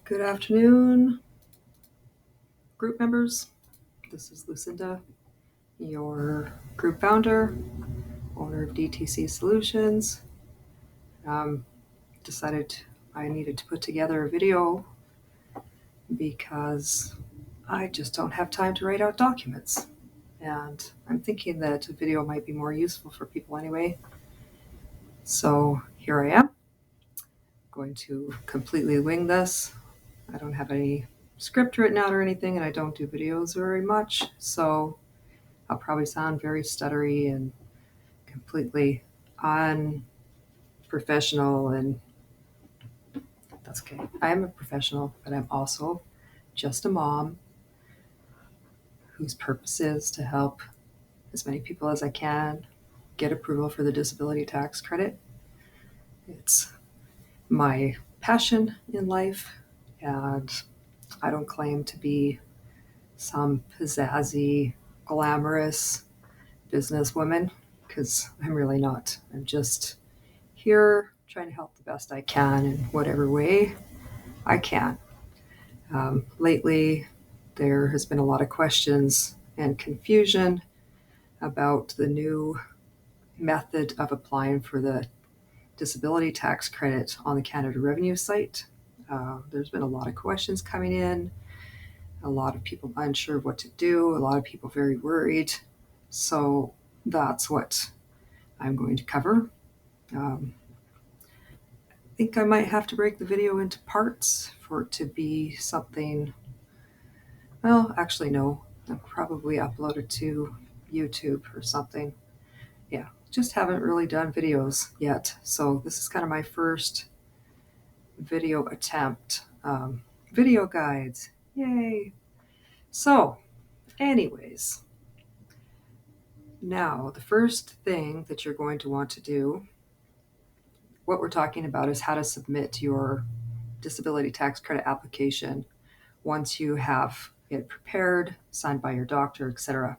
Good afternoon, group members. This is Lucinda, your group founder, owner of DTC Solutions. Decided I needed to put together a video because I just don't have time to write out documents. And I'm thinking that a video might be more useful for people anyway. So here I am, going to completely wing this. I don't have any script written out or anything, and I don't do videos very much. So I'll probably sound very stuttery and completely unprofessional, and that's okay. I am a professional, but I'm also just a mom whose purpose is to help as many people as I can get approval for the disability tax credit. It's my passion in life, and I don't claim to be some pizzazzy, glamorous businesswoman because I'm really not. I'm just here trying to help the best I can in whatever way I can. Lately, there has been a lot of questions and confusion about the new method of applying for the disability tax credit on the Canada Revenue site. There's been a lot of questions coming in, a lot of people unsure of what to do, a lot of people very worried. So that's what I'm going to cover. Um, I think I might have to break the video into parts for it to be something. Well, actually, no. I'll probably upload it to YouTube or something. Yeah, just haven't really done videos yet. So this is kind of my first video attempt. Video guides. Yay. So, anyways, now the first thing that you're going to want to do, what we're talking about is how to submit your disability tax credit application once you have it prepared, signed by your doctor, etc.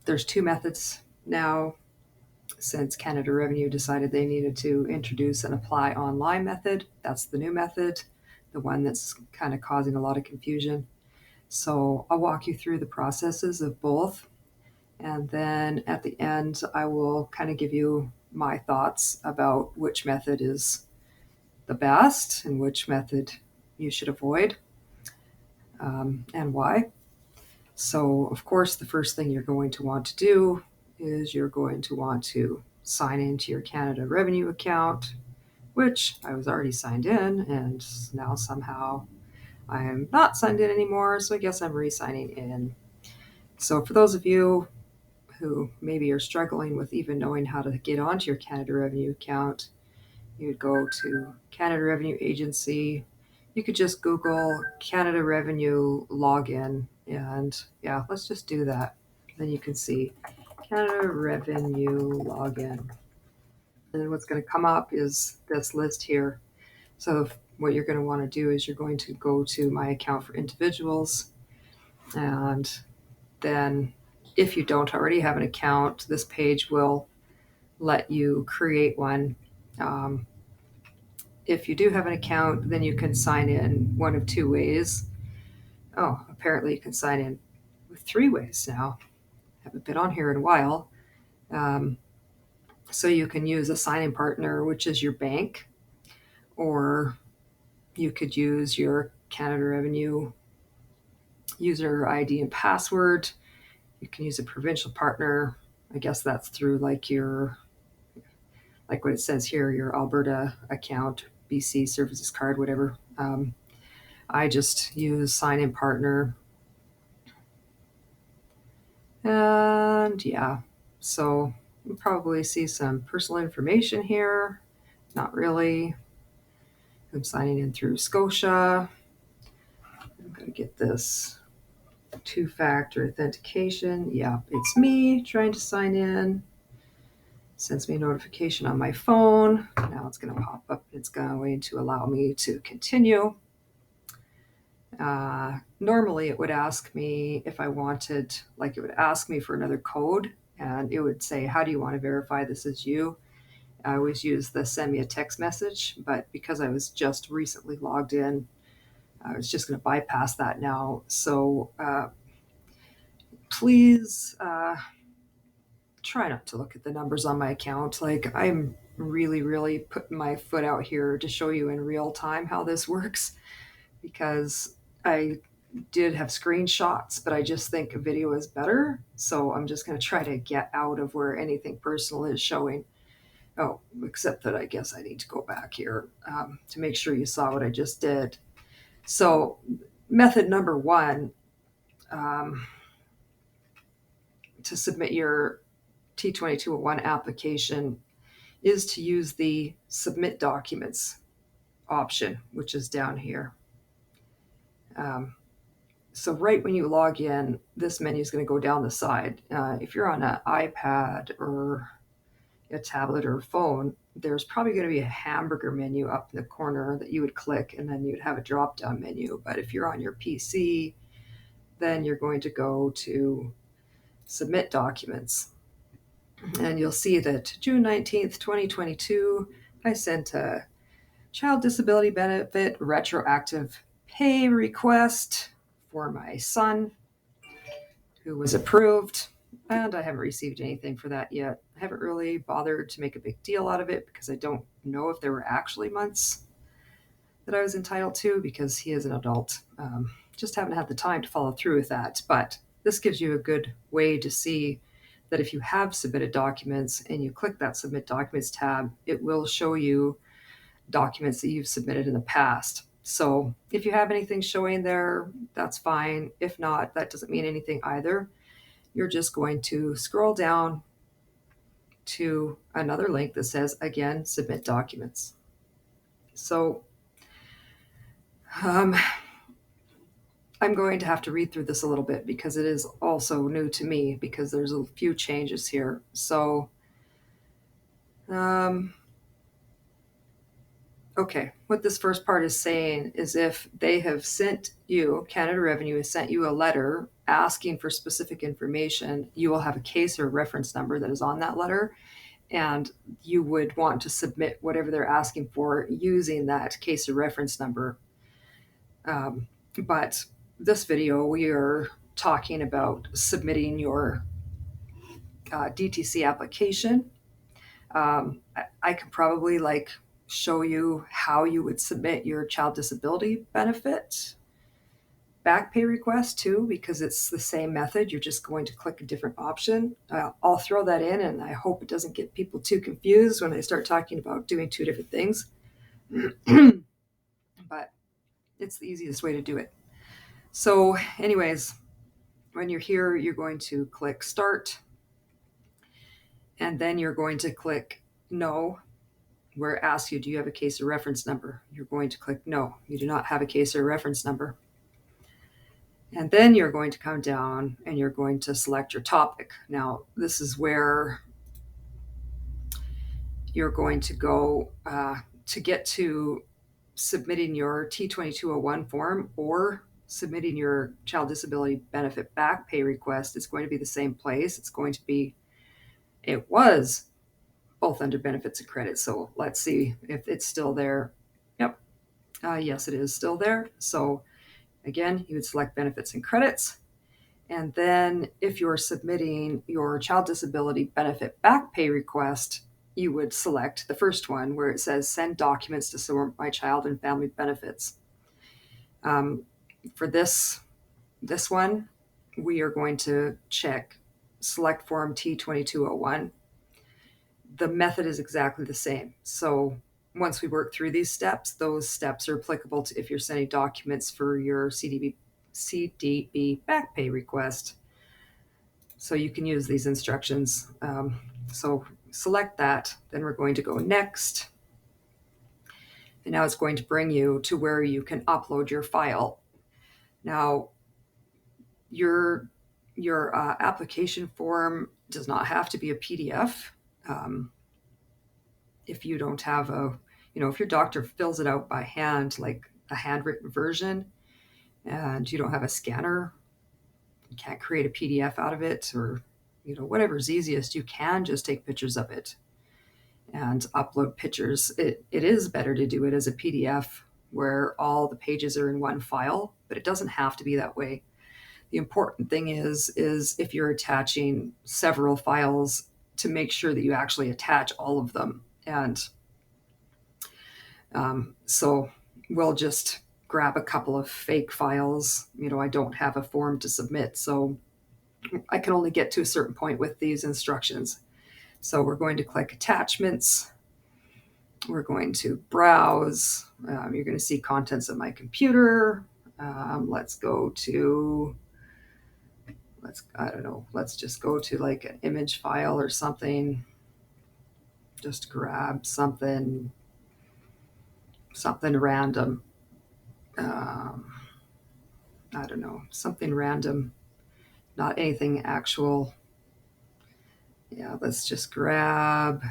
There's two methods now since Canada Revenue decided they needed to introduce an apply online method. That's the new method, the one that's kind of causing a lot of confusion. So I'll walk you through the processes of both. And then at the end, I will kind of give you my thoughts about which method is the best and which method you should avoid, and why. So, of course, the first thing you're going to want to do is you're going to want to sign into your Canada Revenue account, which I was already signed in, and now somehow I am not signed in anymore, so I guess I'm re-signing in. So, for those of you who maybe are struggling with even knowing how to get onto your Canada Revenue account, you would go to Canada Revenue Agency. You could just Google Canada Revenue login, and yeah, let's just do that. Then you can see Canada Revenue login. And then what's going to come up is this list here. So what you're going to want to do is you're going to go to My Account for Individuals, and then if you don't already have an account, this page will let you create one. If you do have an account, then you can sign in one of two ways. Oh, apparently you can sign in with three ways now. Haven't been on here in a while. Um, so you can use a sign-in partner, which is your bank, or you could use your Canada Revenue user ID and password. You can use a provincial partner. I guess that's through like what it says here, your Alberta account, BC services card, whatever. I just use sign-in partner. And yeah, so you'll probably see some personal information here. Not really. I'm signing in through Scotia. I'm going to get this two-factor authentication. Yeah, it's me trying to sign in. Sends me a notification on my phone. Now it's going to pop up. It's going to allow me to continue. Normally, it would ask me if I wanted, like, it would ask me for another code, and it would say, how do you want to verify this is you? I always use the send me a text message, but because I was just recently logged in, I was just going to bypass that now. So please try not to look at the numbers on my account. Like, I'm really, really putting my foot out here to show you in real time how this works, because I did have screenshots, but I just think a video is better. So I'm just going to try to get out of where anything personal is showing. Oh, except that I guess I need to go back here to make sure you saw what I just did. So, method number one, um, to submit your T2201 application is to use the Submit Documents option, which is down here. So right when you log in, this menu is going to go down the side. If you're on an iPad or a tablet or a phone, there's probably going to be a hamburger menu up in the corner that you would click, and then you'd have a drop-down menu. But if you're on your PC, then you're going to go to Submit Documents. And you'll see that June 19th, 2022, I sent a child disability benefit retroactive pay request for my son, who was approved, and I haven't received anything for that yet. I haven't really bothered to make a big deal out of it because I don't know if there were actually months that I was entitled to, because he is an adult. Just haven't had the time to follow through with that. But this gives you a good way to see that if you have submitted documents and you click that Submit Documents tab, it will show you documents that you've submitted in the past. So if you have anything showing there, that's fine. If not, that doesn't mean anything either. You're just going to scroll down to another link that says, again, Submit Documents. So I'm going to have to read through this a little bit because it is also new to me, because there's a few changes here. So, okay, what this first part is saying is if they have sent you, Canada Revenue has sent you a letter asking for specific information, you will have a case or reference number that is on that letter, and you would want to submit whatever they're asking for using that case or reference number. But this video, we are talking about submitting your DTC application. I could probably show you how you would submit your child disability benefit back pay request too, because it's the same method. You're just going to click a different option. I'll throw that in, and I hope it doesn't get people too confused when I start talking about doing two different things. But it's the easiest way to do it. So anyways, when you're here, you're going to click Start, and then you're going to click No, where it asks you, do you have a case or reference number? You're going to click No, you do not have a case or reference number. And then you're going to come down and you're going to select your topic. Now, this is where you're going to go to get to submitting your T2201 form or submitting your child disability benefit back pay request. It's going to be the same place. It was both under benefits and credits. So let's see if it's still there. Yep. Yes, it is still there. So again, you would select benefits and credits. And then if you're submitting your child disability benefit back pay request, you would select the first one where it says send documents to support my child and family benefits. For this one, we are going to check select form T2201. The method is exactly the same. So once we work through these steps, those steps are applicable to if you're sending documents for your CDB back pay request. So you can use these instructions. So select that, then we're going to go next. And now it's going to bring you to where you can upload your file. Now, your application form does not have to be a PDF. If you don't have if your doctor fills it out by hand, like a handwritten version, and you don't have a scanner, you can't create a PDF out of it, or whatever's easiest, you can just take pictures of it and upload pictures. It is better to do it as a PDF where all the pages are in one file, but it doesn't have to be that way. The important thing is if you're attaching several files, to make sure that you actually attach all of them. And so we'll just grab a couple of fake files. I don't have a form to submit, so I can only get to a certain point with these instructions. So we're going to click attachments. We're going to browse. You're going to see contents of my computer. Let's go to, let's just go to like an image file or something. Just grab something random. I don't know, something random, not anything actual. Yeah, let's just grab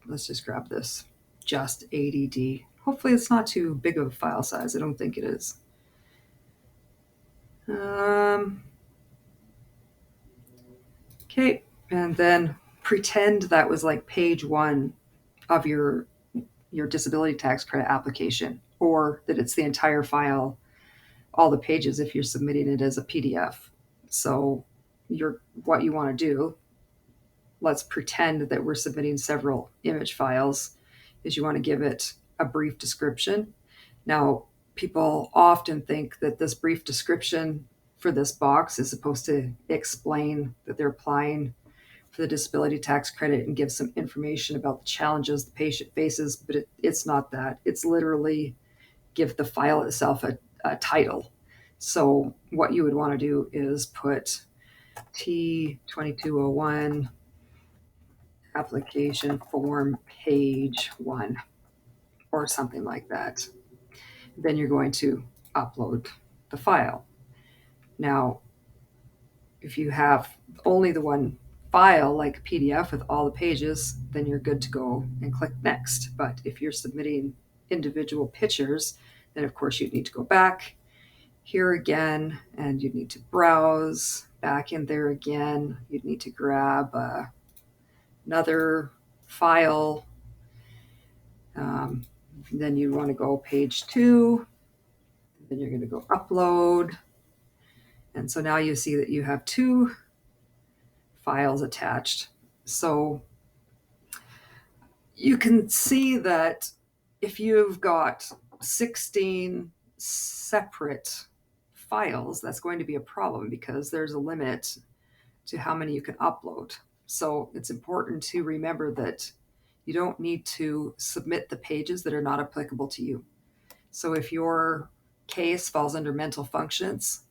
this, just ADD. Hopefully it's not too big of a file size. I don't think it is. Okay, and then pretend that was like page 1 of your disability tax credit application, or that it's the entire file, all the pages if you're submitting it as a PDF. So what you want to do, let's pretend that we're submitting several image files, is you want to give it a brief description. Now, people often think that this brief description for this box is supposed to explain that they're applying for the disability tax credit and give some information about the challenges the patient faces, but it's not that. It's literally give the file itself a title. So what you would want to do is put T2201 application form page 1 or something like that. Then you're going to upload the file. Now, if you have only the one file, like a PDF with all the pages, then you're good to go and click next. But if you're submitting individual pictures, then of course you'd need to go back here again, and you'd need to browse back in there again. You'd need to grab another file. Then you want to go page 2. Then you're going to go upload. And so now you see that you have 2 files attached. So you can see that if you've got 16 separate files, that's going to be a problem because there's a limit to how many you can upload. So it's important to remember that you don't need to submit the pages that are not applicable to you. So if your case falls under mental functions,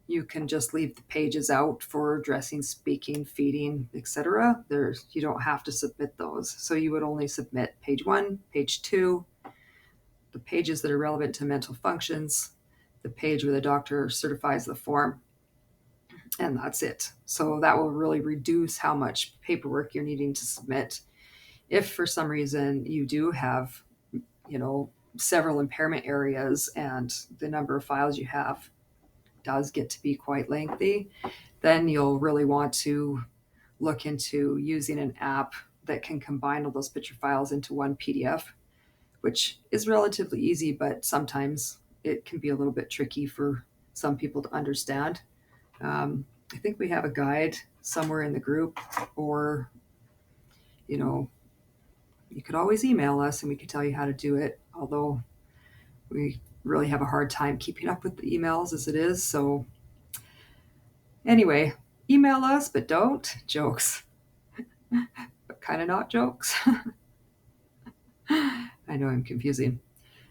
you can just leave the pages out for dressing, speaking, feeding, etc. You don't have to submit those. So you would only submit page 1, page 2, the pages that are relevant to mental functions, the page where the doctor certifies the form, and that's it. So that will really reduce how much paperwork you're needing to submit. If for some reason you do have, several impairment areas and the number of files you have does get to be quite lengthy, then you'll really want to look into using an app that can combine all those picture files into one PDF, which is relatively easy, but sometimes it can be a little bit tricky for some people to understand. I think we have a guide somewhere in the group, or, you could always email us and we could tell you how to do it, although we really have a hard time keeping up with the emails as it is. So anyway, email us, but don't. Jokes. But kind of not jokes. I know I'm confusing.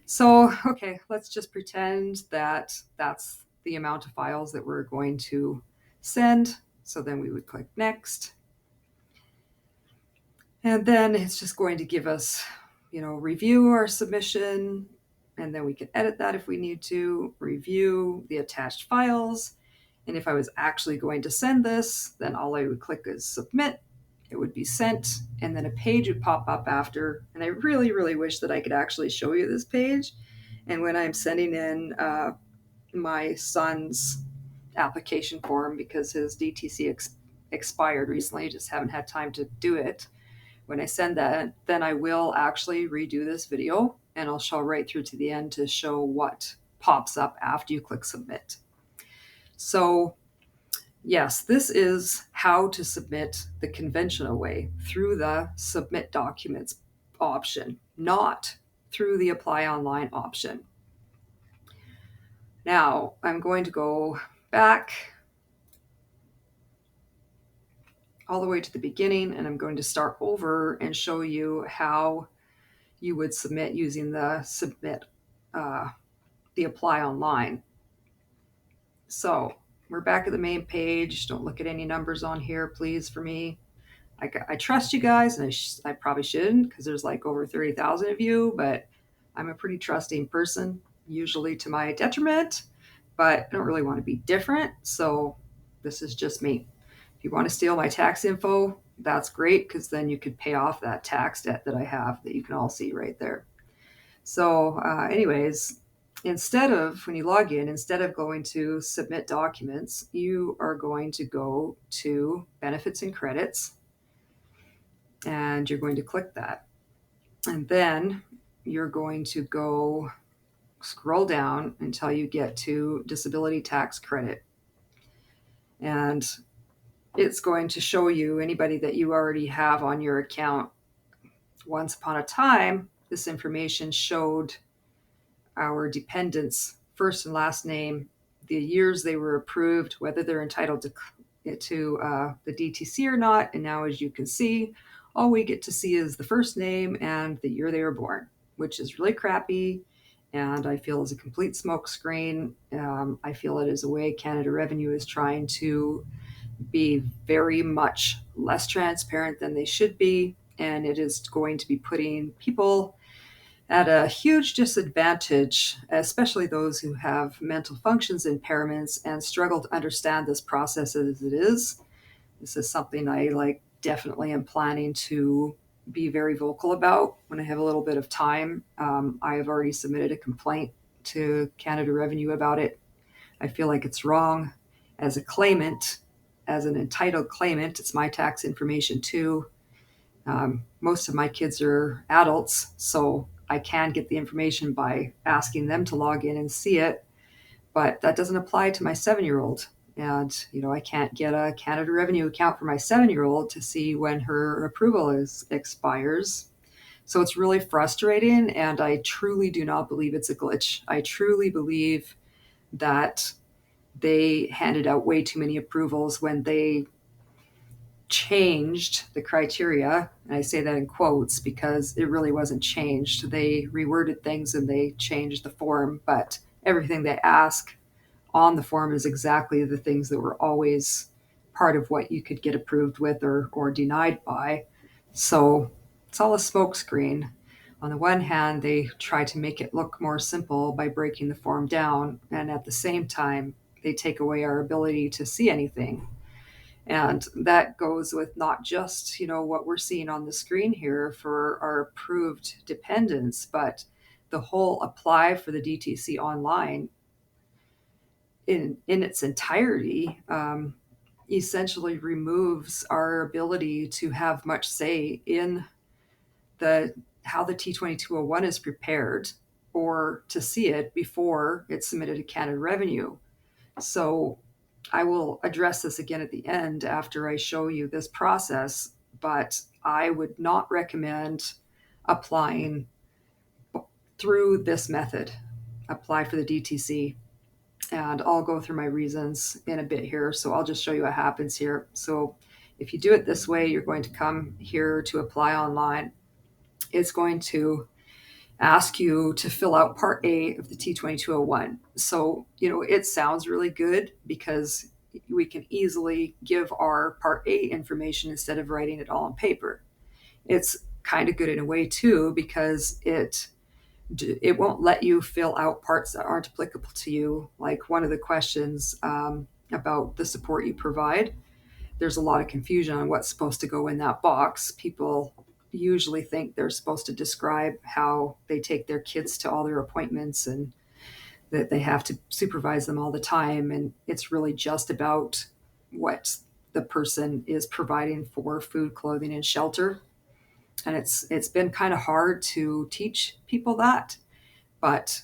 So, okay, let's just pretend that that's the amount of files that we're going to send. So then we would click next. And then it's just going to give us, review our submission. And then we can edit that if we need to, review the attached files. And if I was actually going to send this, then all I would click is submit. It would be sent, and then a page would pop up after. And I really, really wish that I could actually show you this page. And when I'm sending in my son's application form, because his DTC expired recently, just haven't had time to do it. When I send that, then I will actually redo this video and I'll show right through to the end to show what pops up after you click submit. So yes, this is how to submit the conventional way through the submit documents option, not through the apply online option. Now I'm going to go back all the way to the beginning and I'm going to start over and show you how you would submit using the the apply online. So we're back at the main page. Don't look at any numbers on here, please, for me. I trust you guys, and I probably shouldn't because there's like over 30,000 of you, but I'm a pretty trusting person, usually to my detriment, but I don't really want to be different. So this is just me. If you want to steal my tax info, that's great because then you could pay off that tax debt that I have that you can all see right there. So, anyways, when you log in, instead of going to submit documents, you are going to go to benefits and credits and you're going to click that. And then you're going to go scroll down until you get to disability tax credit. And it's going to show you anybody that you already have on your account. Once upon a time, this information showed our dependents' first and last name, the years they were approved, whether they're entitled to the DTC or not. And now, as you can see, all we get to see is the first name and the year they were born, which is really crappy. And I feel is a complete smokescreen. I feel it is a way Canada Revenue is trying to be very much less transparent than they should be. And it is going to be putting people at a huge disadvantage, especially those who have mental functions impairments and struggle to understand this process as it is. This is something I definitely am planning to be very vocal about when I have a little bit of time. I have already submitted a complaint to Canada Revenue about it. I feel like it's wrong. As a claimant, as an entitled claimant, it's my tax information too. Most of my kids are adults, so I can get the information by asking them to log in and see it, but that doesn't apply to my 7-year-old. And, I can't get a Canada Revenue account for my 7-year-old to see when her approval expires. So it's really frustrating, and I truly do not believe it's a glitch. I truly believe that they handed out way too many approvals when they changed the criteria, and I say that in quotes because it really wasn't changed. They reworded things and they changed the form, but everything they ask on the form is exactly the things that were always part of what you could get approved with or denied by. So it's all a smokescreen. On the one hand, they try to make it look more simple by breaking the form down, and at the same time, they take away our ability to see anything. And that goes with not just, what we're seeing on the screen here for our approved dependents, but the whole apply for the DTC online in its entirety essentially removes our ability to have much say in how the T2201 is prepared or to see it before it's submitted to Canada Revenue. So I will address this again at the end after I show you this process, but I would not recommend applying through this method. Apply for the DTC, and I'll go through my reasons in a bit here. So I'll just show you what happens here. So if you do it this way, you're going to come here to apply online. It's going to ask you to fill out Part A of the T2201. So, it sounds really good because we can easily give our Part A information instead of writing it all on paper. It's kind of good in a way too because it won't let you fill out parts that aren't applicable to you. Like one of the questions about the support you provide, there's a lot of confusion on what's supposed to go in that box. People usually think they're supposed to describe how they take their kids to all their appointments and that they have to supervise them all the time. And it's really just about what the person is providing for food, clothing, and shelter. And it's been kind of hard to teach people that, but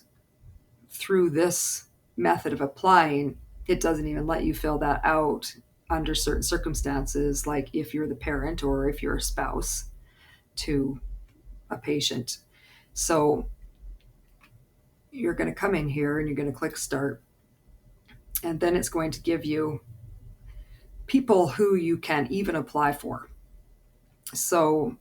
through this method of applying, it doesn't even let you fill that out under certain circumstances, like if you're the parent or if you're a spouse to a patient. So you're going to come in here and you're going to click start, and then it's going to give you people who you can even apply for. So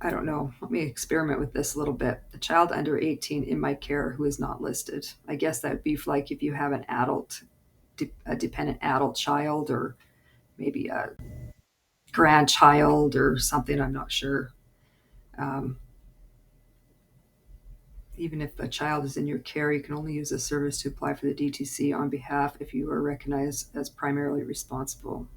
I don't know. Let me experiment with this a little bit. A child under 18 in my care who is not listed. I guess that would be like if you have an adult, a dependent adult child, or maybe a grandchild or something. I'm not sure. Um, Even if a child is in your care, you can only use this service to apply for the DTC on behalf if you are recognized as primarily responsible.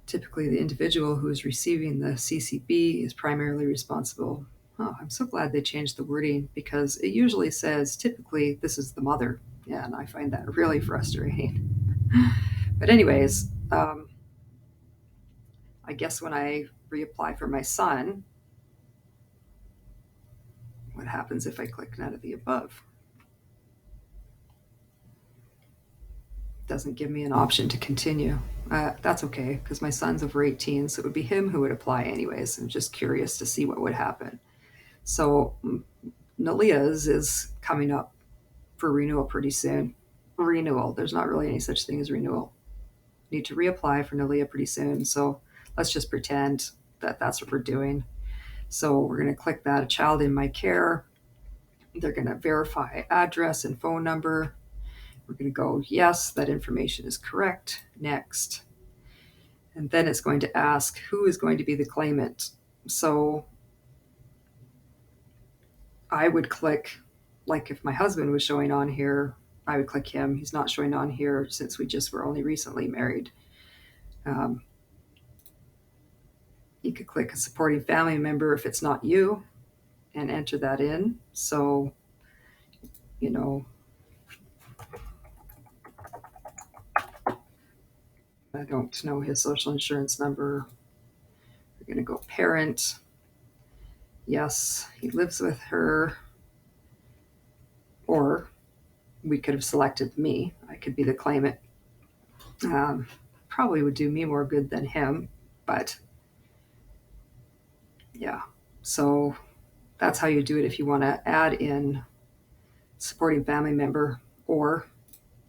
Typically, the individual who is receiving the CCB is primarily responsible. Oh, I'm so glad they changed the wording, because it usually says typically this is the mother. Yeah, and I find that really frustrating. But, anyways, I guess when I reapply for my son, what happens if I click none of the above? Doesn't give me an option to continue. That's okay, because my son's over 18, so it would be him who would apply anyways. I'm just curious to see what would happen. So Nalia's is coming up for renewal pretty soon. Renewal. There's not really any such thing as renewal. Need to reapply for Nalia pretty soon. So let's just pretend that that's what we're doing. So we're going to click that, a child in my care. They're going to verify address and phone number. We're going to go, yes, that information is correct. Next. And then it's going to ask who is going to be the claimant. So I would click, like if my husband was showing on here, I would click him. He's not showing on here since we just were only recently married. You could click a supporting family member if it's not you and enter that in. So, you know, I don't know his social insurance number. We're going to go parent. Yes, he lives with her. Or we could have selected me. I could be the claimant. Probably would do me more good than him, but yeah. So that's how you do it if you want to add in supporting family member or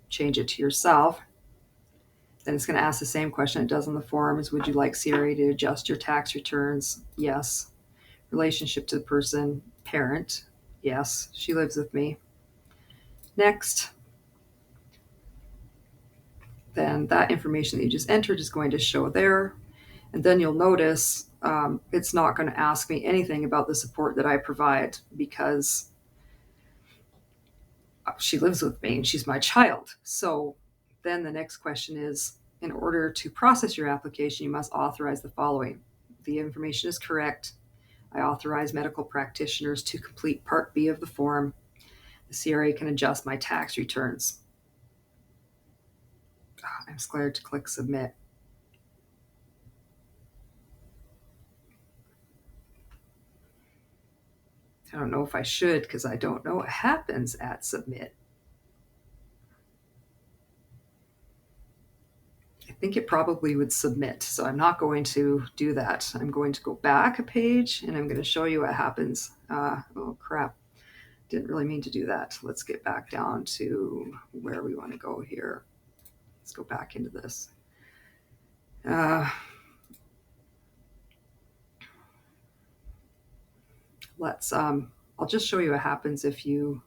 change it to yourself. Then it's going to ask the same question it does on the forms. Would you like CRA to adjust your tax returns? Yes. Relationship to the person, parent. Yes, she lives with me. Next. Then that information that you just entered is going to show there. And then you'll notice it's not going to ask me anything about the support that I provide, because she lives with me and she's my child. So then the next question is, in order to process your application, you must authorize the following. The information is correct. I authorize medical practitioners to complete Part B of the form. The CRA can adjust my tax returns. I'm scared to click submit. I don't know if I should, because I don't know what happens at submit. I think it probably would submit, so I'm not going to do that. I'm going to go back a page and I'm going to show you what happens. Oh crap, didn't really mean to do that. Let's get back down to where we want to go here. Let's go back into this. I'll just show you what happens if you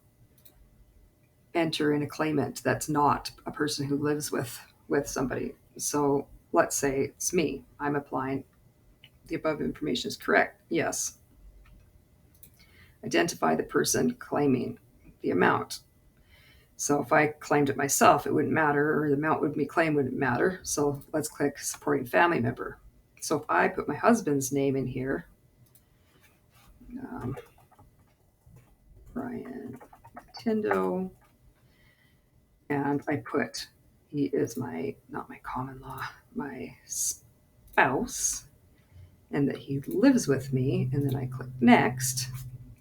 enter in a claimant that's not a person who lives with somebody. So let's say it's me. I'm applying. The above information is correct. Yes. Identify the person claiming the amount. So if I claimed it myself, it wouldn't matter, or the amount would be claimed wouldn't matter. So let's click supporting family member. So if I put my husband's name in here, Brian Tindo, and I put, he is my, not my common law, my spouse and that he lives with me, and then I click next,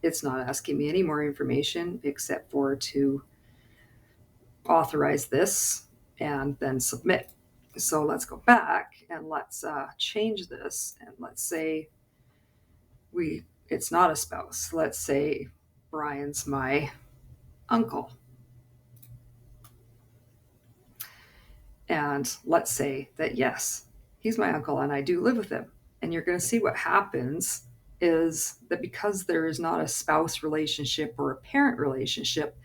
it's not asking me any more information except for to authorize this and then submit. So let's go back and let's change this, and let's say it's not a spouse. Let's say Brian's my uncle. And let's say that yes, he's my uncle and I do live with him. And you're going to see what happens is that because there is not a spouse relationship or a parent relationship,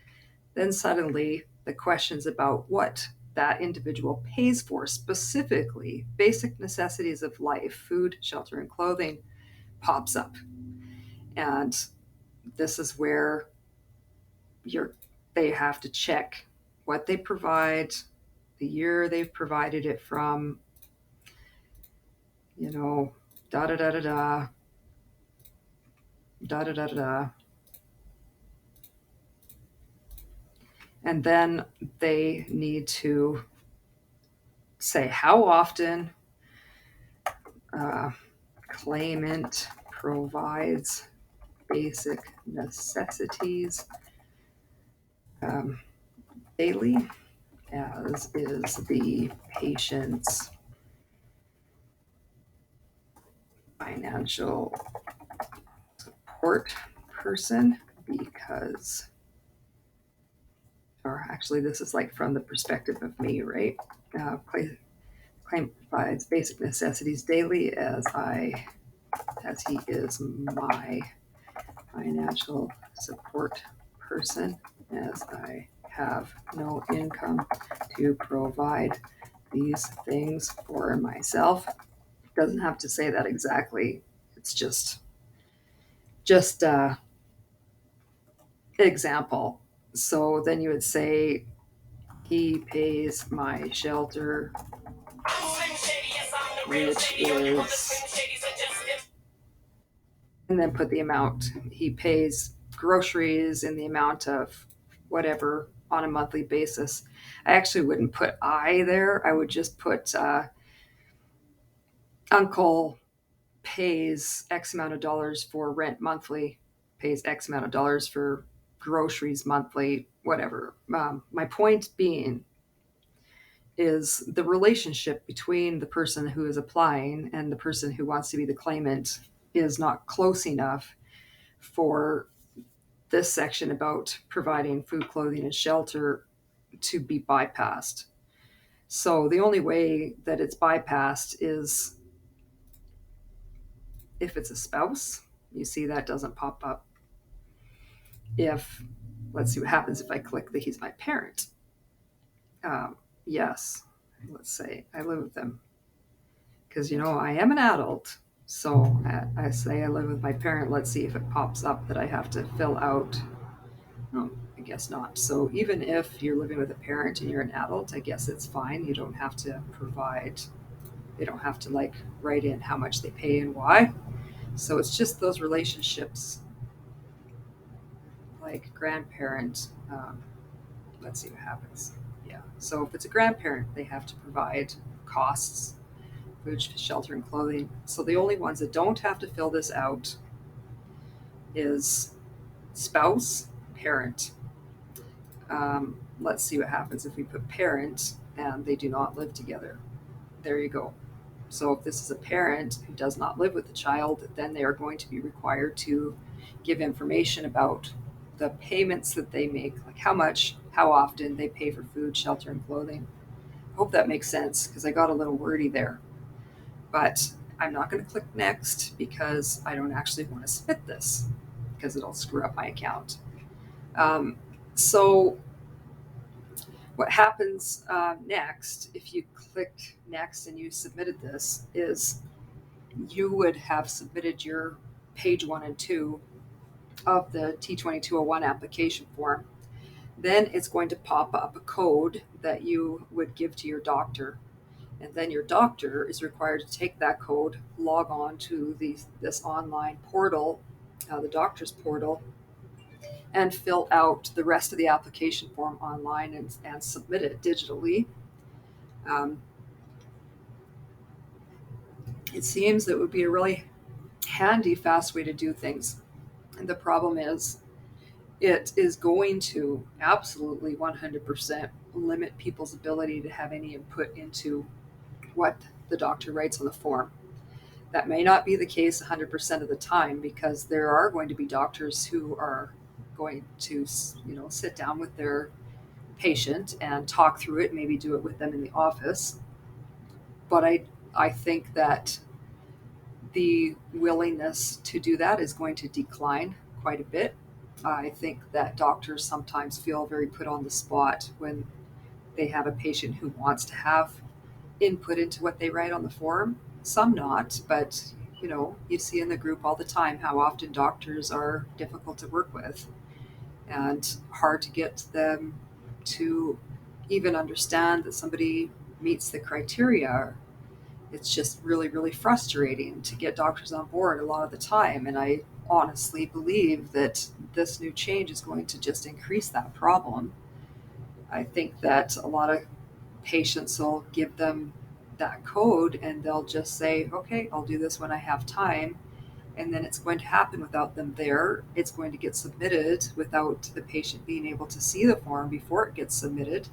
then suddenly the questions about what that individual pays for, specifically basic necessities of life, food, shelter, and clothing, pops up. And this is where they have to check what they provide, the year they've provided it from, da da da da da, da da da da. And then they need to say how often claimant provides basic necessities daily, as is the patient's financial support person, because, or actually, this is like from the perspective of me, right? Claim provides basic necessities daily as he is my financial support person, as I have no income to provide these things for myself. It doesn't have to say that exactly. It's just example. So then you would say he pays my shelter, which is, and then put the amount. He pays groceries in the amount of whatever on a monthly basis. I actually wouldn't put I there. I would just put uncle pays X amount of dollars for rent monthly, pays X amount of dollars for groceries monthly, whatever. My point being is the relationship between the person who is applying and the person who wants to be the claimant is not close enough for this section about providing food, clothing, and shelter to be bypassed. So the only way that it's bypassed is if it's a spouse. You see that doesn't pop up. If, let's see what happens if I click that he's my parent. Yes, let's say I live with them. Because, I am an adult. So I say I live with my parent. Let's see if it pops up that I have to fill out. No, I guess not. So even if you're living with a parent and you're an adult, I guess it's fine. You don't have to provide, they don't have to write in how much they pay and why. So it's just those relationships like grandparent. Let's see what happens. Yeah. So if it's a grandparent, they have to provide costs, food, shelter, and clothing. So the only ones that don't have to fill this out is spouse, parent. Let's see what happens if we put parent and they do not live together. There you go. So if this is a parent who does not live with the child, then they are going to be required to give information about the payments that they make, like how much, how often they pay for food, shelter, and clothing. I hope that makes sense because I got a little wordy there. But I'm not going to click next because I don't actually want to submit this because it'll screw up my account. So what happens next, if you click next and you submitted this, is you would have submitted your page 1 and 2 of the T2201 application form. Then it's going to pop up a code that you would give to your doctor. And then your doctor is required to take that code, log on to this online portal, the doctor's portal, and fill out the rest of the application form online and submit it digitally. It seems that it would be a really handy, fast way to do things. And the problem is, it is going to absolutely 100% limit people's ability to have any input into what the doctor writes on the form. That may not be the case 100% of the time, because there are going to be doctors who are going to, sit down with their patient and talk through it, maybe do it with them in the office. But I think that the willingness to do that is going to decline quite a bit. I think that doctors sometimes feel very put on the spot when they have a patient who wants to have input into what they write on the form. Some not, but you see in the group all the time how often doctors are difficult to work with and hard to get them to even understand that somebody meets the criteria. It's just really, really frustrating to get doctors on board a lot of the time. And I honestly believe that this new change is going to just increase that problem. I think that a lot of patients will give them that code and they'll just say, okay, I'll do this when I have time. And then it's going to happen without them there. It's going to get submitted without the patient being able to see the form before it gets submitted.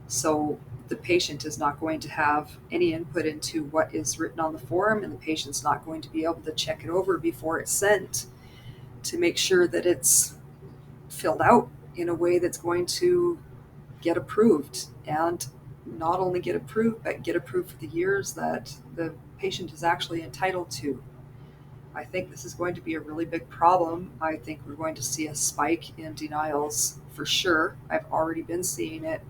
So the patient is not going to have any input into what is written on the form, and the patient's not going to be able to check it over before it's sent to make sure that it's filled out in a way that's going to get approved, and not only get approved, but get approved for the years that the patient is actually entitled to. I think this is going to be a really big problem. I think we're going to see a spike in denials for sure. I've already been seeing it.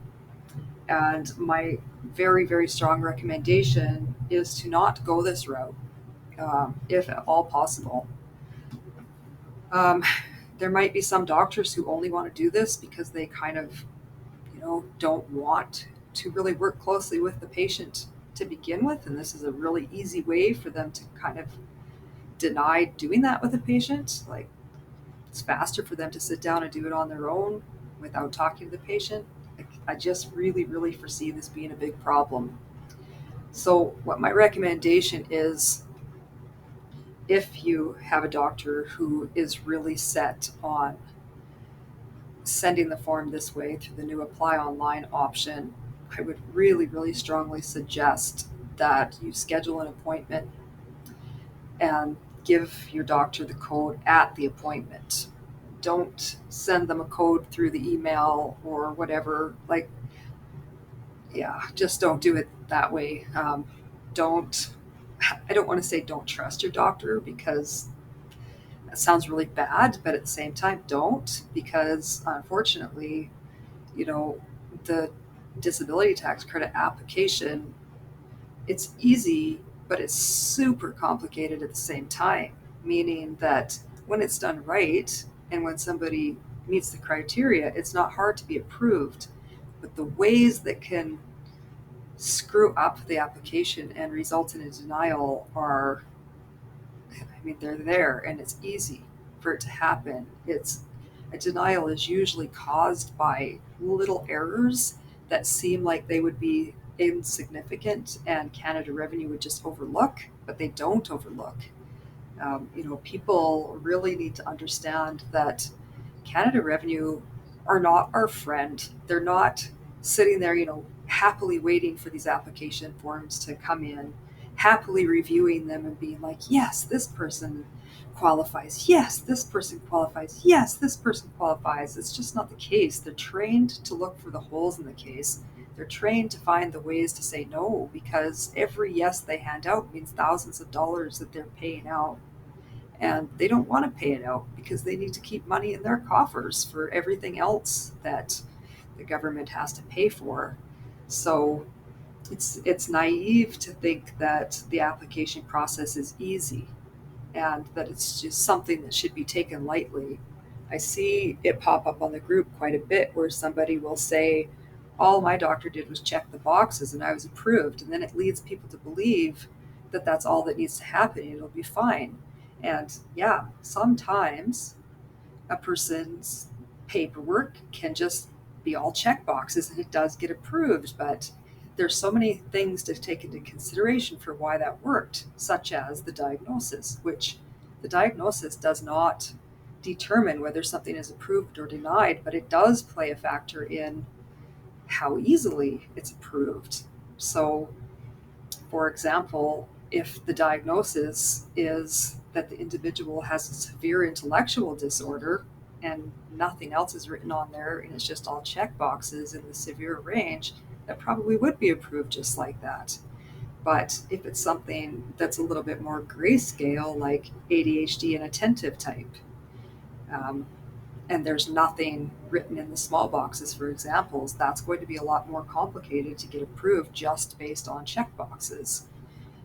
And my very, very strong recommendation is to not go this route, if at all possible. Um, there might be some doctors who only want to do this because they kind of, don't want to really work closely with the patient to begin with. And this is a really easy way for them to kind of deny doing that with a patient. Like, it's faster for them to sit down and do it on their own without talking to the patient. I just really, really foresee this being a big problem. So, what my recommendation is, if you have a doctor who is really set on sending the form this way through the new apply online option, I would really, really strongly suggest that you schedule an appointment and give your doctor the code at the appointment. Don't send them a code through the email or whatever. Like, yeah, just don't do it that way. Don't, I don't want to say don't trust your doctor, because that sounds really bad, but at the same time, don't, because unfortunately, you know, the disability tax credit application, it's easy, but it's super complicated at the same time, meaning that when it's done right and when somebody meets the criteria, it's not hard to be approved. But the ways that can screw up the application and result in a denial are, I mean, they're there, and it's easy for it to happen. It's A denial is usually caused by little errors that seem like they would be insignificant and Canada Revenue would just overlook, but they don't overlook. People really need to understand that Canada Revenue are not our friend. They're not sitting there, happily waiting for these application forms to come in, happily reviewing them and being like, yes, this person qualifies. Yes, this person qualifies. Yes, this person qualifies. It's just not the case. They're trained to look for the holes in the case. They're trained to find the ways to say no, because every yes they hand out means thousands of dollars that they're paying out, and they don't want to pay it out because they need to keep money in their coffers for everything else that the government has to pay for. So it's naive to think that the application process is easy and that it's just something that should be taken lightly. I see it pop up on the group quite a bit where somebody will say, all my doctor did was check the boxes and I was approved. And then it leads people to believe that that's all that needs to happen and it'll be fine. And yeah, sometimes a person's paperwork can just be all check boxes and it does get approved, but there's so many things to take into consideration for why that worked, such as the diagnosis, which the diagnosis does not determine whether something is approved or denied, but it does play a factor in how easily it's approved. So, for example, if the diagnosis is that the individual has a severe intellectual disorder and nothing else is written on there and it's just all check boxes in the severe range, that probably would be approved just like that. But if it's something that's a little bit more grayscale, like ADHD and attentive type, um, and there's nothing written in the small boxes for examples, that's going to be a lot more complicated to get approved just based on check boxes.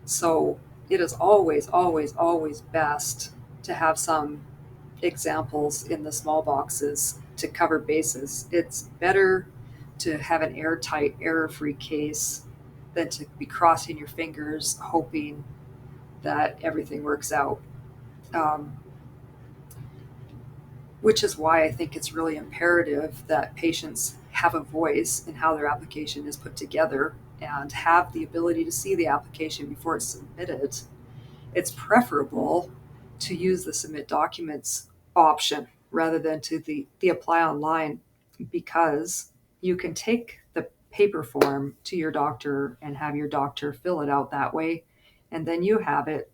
So it is always, always, always best to have some examples in the small boxes to cover bases. It's better to have an airtight, error-free case than to be crossing your fingers hoping that everything works out. Um, which is why I think it's really imperative that patients have a voice in how their application is put together and have the ability to see the application before it's submitted. It's preferable to use the submit documents option rather than to the apply online, because you can take the paper form to your doctor and have your doctor fill it out that way, and then you have it.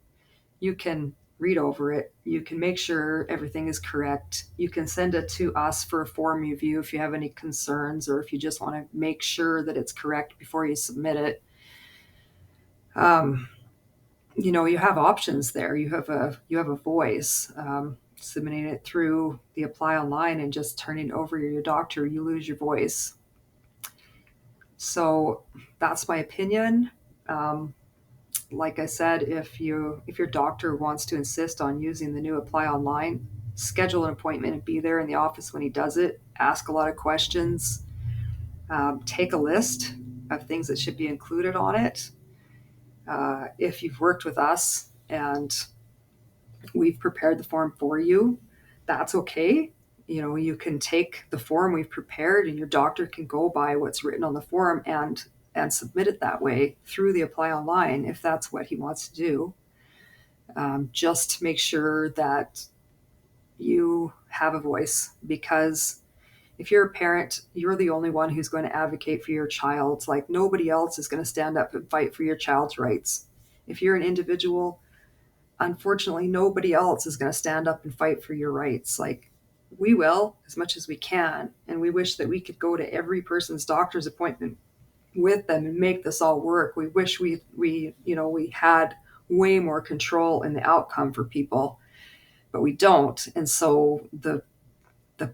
You can read over it. You can make sure everything is correct. You can send it to us for a form review if you have any concerns or if you just want to make sure that it's correct before you submit it. You have options there. You have a voice. Submitting it through the apply online and just turning it over to your doctor, you lose your voice. So that's my opinion. Like I said, if your doctor wants to insist on using the new apply online, schedule an appointment and be there in the office when he does it. Ask a lot of questions. Take a list of things that should be included on it. If you've worked with us and we've prepared the form for you, that's okay. You can take the form we've prepared and your doctor can go by what's written on the form and submit it that way through the apply online if that's what he wants to do. Just to make sure that you have a voice, because if you're a parent, you're the only one who's going to advocate for your child. Like, nobody else is going to stand up and fight for your child's rights. If you're an individual, unfortunately, nobody else is going to stand up and fight for your rights. Like, we will as much as we can. And we wish that we could go to every person's doctor's appointment with them and make this all work. We wish we had way more control in the outcome for people, but we don't. And so the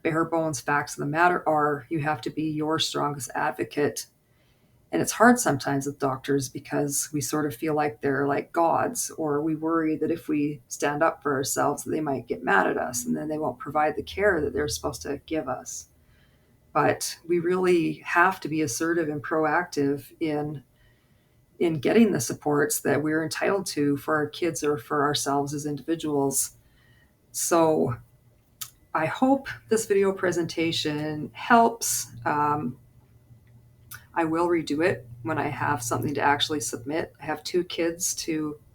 bare bones facts of the matter are you have to be your strongest advocate. And it's hard sometimes with doctors because we sort of feel like they're like gods, or we worry that if we stand up for ourselves, they might get mad at us and then they won't provide the care that they're supposed to give us. But we really have to be assertive and proactive in getting the supports that we're entitled to for our kids or for ourselves as individuals. So I hope this video presentation helps. I will redo it when I have something to actually submit. I have 2 kids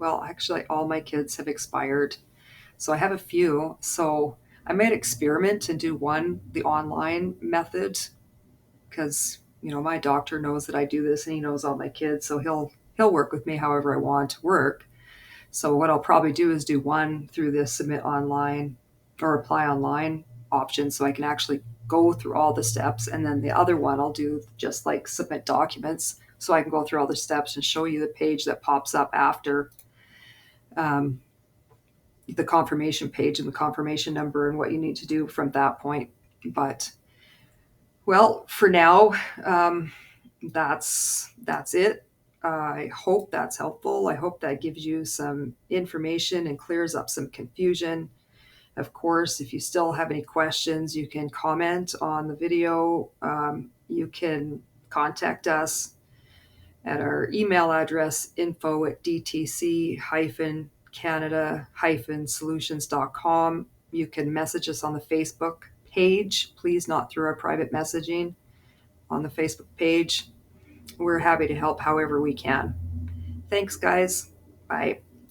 actually all my kids have expired. So I have a few. So I might experiment and do the online method, because my doctor knows that I do this and he knows all my kids, so he'll work with me however I want to work. So what I'll probably do is do one through the submit online or apply online option so I can actually go through all the steps, and then the other one I'll do just like submit documents so I can go through all the steps and show you the page that pops up after the confirmation page and the confirmation number and what you need to do from that point. But well, for now, that's it. I hope that's helpful. I hope that gives you some information and clears up some confusion. Of course, if you still have any questions, you can comment on the video. You can contact us at our email address, info@dtc-canada-solutions.com. You can message us on the Facebook page, please not through our private messaging on the Facebook page. We're happy to help however we can. Thanks, guys. Bye.